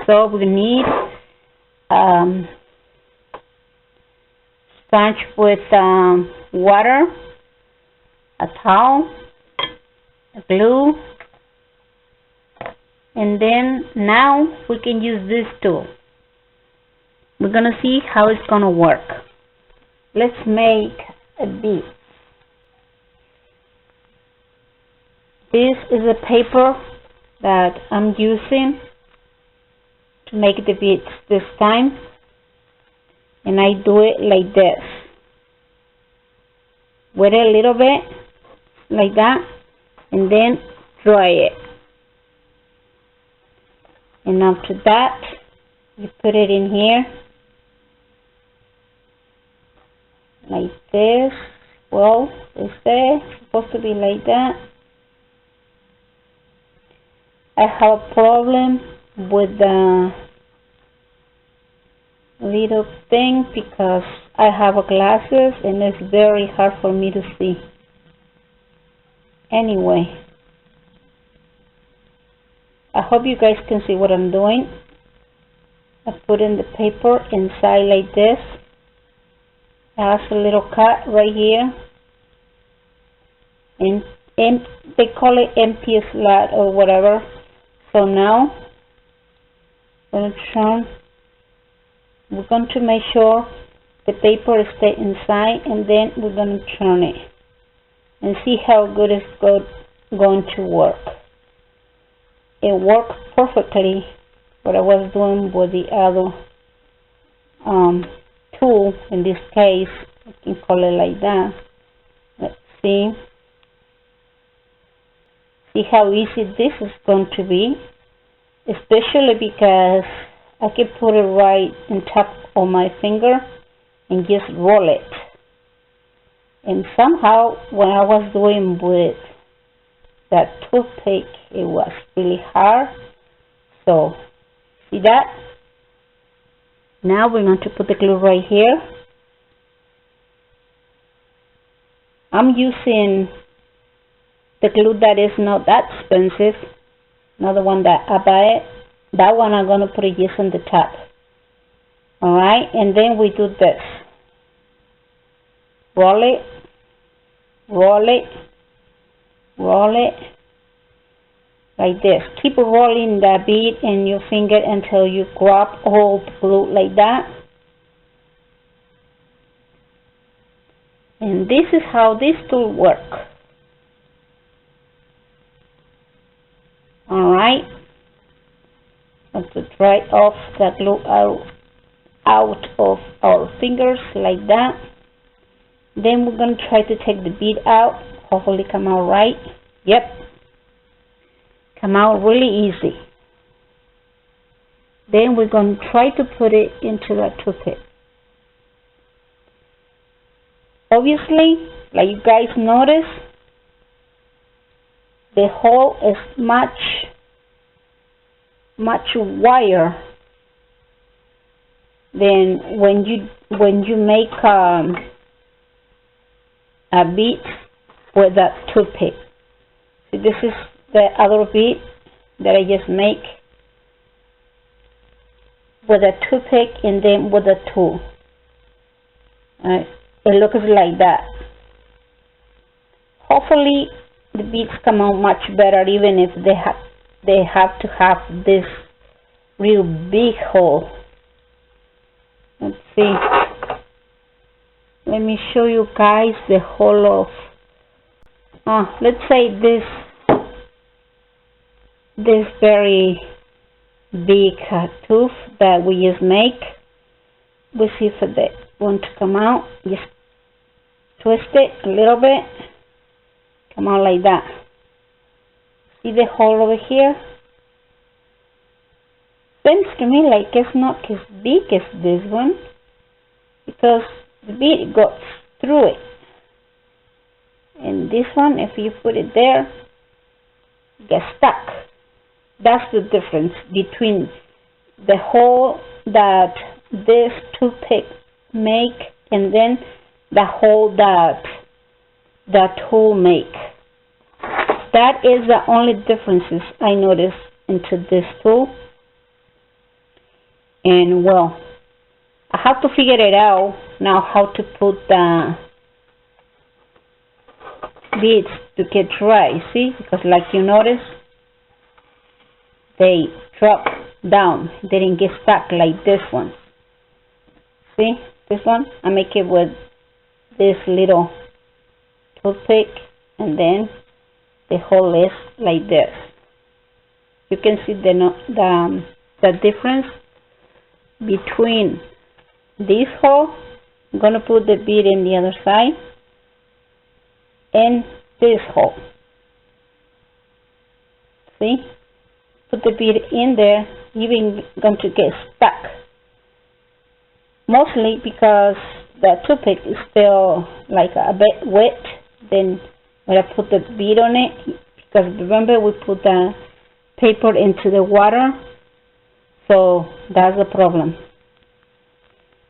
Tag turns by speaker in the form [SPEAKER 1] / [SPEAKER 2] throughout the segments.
[SPEAKER 1] So we need sponge with water, a towel, a glue, and then now we can use this tool. We're gonna see how it's gonna work. Let's make a bead. This is a paper that I'm using to make the beads this time, and I do it like this. Wet it a little bit like that, and then dry it. And after that, you put it in here like this. Well, it's supposed to be like that. I have a problem with the little thing because I have glasses and it's very hard for me to see. Anyway, I hope you guys can see what I'm doing. I put in the paper inside like this. It has a little cut right here, and they call it empty slot or whatever. So now we're going to make sure the paper stays inside, and then we're going to turn it and see how good it's going to work. It worked perfectly what I was doing with the other tool. In this case, I can call it like that. Let's see. See how easy this is going to be, especially because I can put it right on top of my finger and just roll it. And somehow when I was doing with that toothpick, it was really hard. So see that? Now we're going to put the glue right here. I'm using the glue that is not that expensive, not the one that I buy it. That one I'm going to put it just on the top. Alright, and then we do this. Roll it, roll it, roll it, like this. Keep rolling the bead in your finger until you grab all the glue like that. And this is how this tool works. Alright, have to dry off the glue out of our fingers like that. Then we're going to try to take the bead out. Hopefully come out right. Yep, come out really easy. Then we're going to try to put it into the toothpick. Obviously, like you guys notice, the hole is much wider than when you make a bead with a toothpick. So this is the other bead that I just make with a toothpick and then with a tool. It looks like that. Hopefully the beads come out much better, even if they have to have this real big hole. Let's see. Let me show you guys the hole of, let's say this very big tooth that we just make. We'll see if they want to come out. Just twist it a little bit. Come out like that. See the hole over here? Seems to me like it's not as big as this one, because the bead goes through it. And this one, if you put it there, it gets stuck. That's the difference between the hole that this toothpick make and then the hole that the tool make. That is the only differences I noticed into this tool. And well, I have to figure it out now how to put the beads to get dry. See, because like you notice, they drop down. They didn't get stuck like this one. See, this one, I make it with this little toothpick, and then the hole is like this. You can see the difference between this hole. I'm gonna put the bead in the other side, and this hole. See, put the bead in there, even going to get stuck. Mostly because the toothpick is still like a bit wet. Then when I put the bead on it, because remember we put the paper into the water, so that's the problem.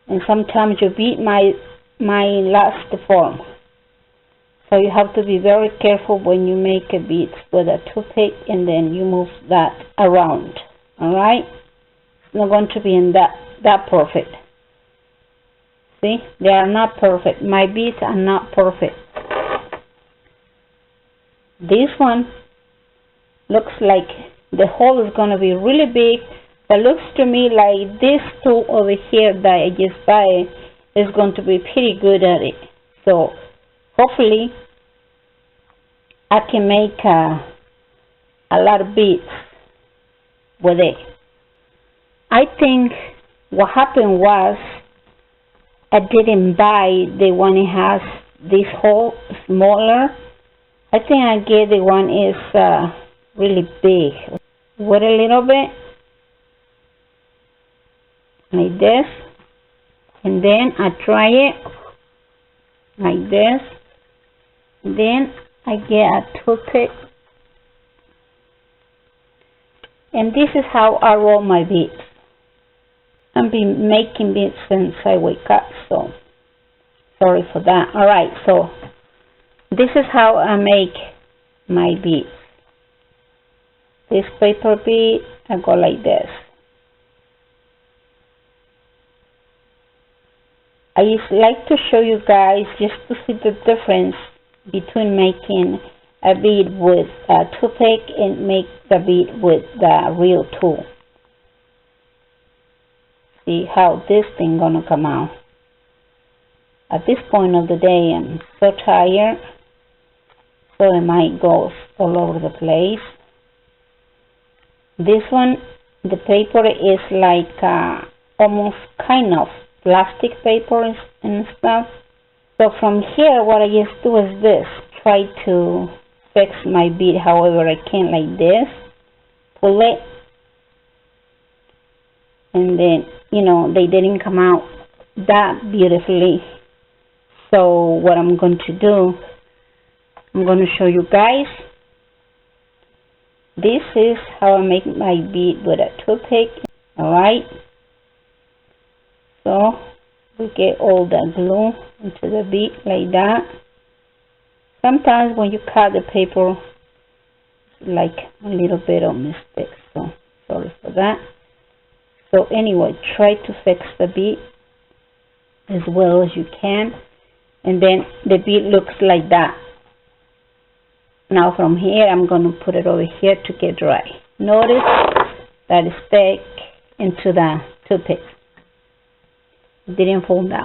[SPEAKER 1] And sometimes your bead might last the form. So you have to be very careful when you make a bead with a toothpick, and then you move that around. Alright? It's not going to be in that perfect. See? They are not perfect. My beads are not perfect. This one looks like the hole is going to be really big. But looks to me like this tool over here that I just buy is going to be pretty good at it. So hopefully I can make a lot of beads with it. I think what happened was I didn't buy the one that has this hole smaller. I think I get the one is really big. Wait a little bit, like this, and then I try it like this, and then I get a toothpick, and this is how I roll my beads. I've been making beads since I wake up, so sorry for that. Alright, so this is how I make my beads. This paper bead, I go like this. I just like to show you guys just to see the difference between making a bead with a toothpick and make the bead with the real tool. See how this thing gonna come out. At this point of the day, I'm so tired, so it might go all over the place. This one, the paper is like almost kind of plastic paper and stuff. So from here, what I just do is this. Try to fix my bead however I can, like this. Pull it. And then, you know, they didn't come out that beautifully. So what I'm going to do, I'm going to show you guys. This is how I make my bead with a toothpick. Alright. So we get all the glue into the bead like that. Sometimes when you cut the paper, like a little bit of mistake. So sorry for that. So anyway, try to fix the bead as well as you can, and then the bead looks like that. Now from here, I'm going to put it over here to get dry. Notice that it stuck into the toothpick. It didn't fall down.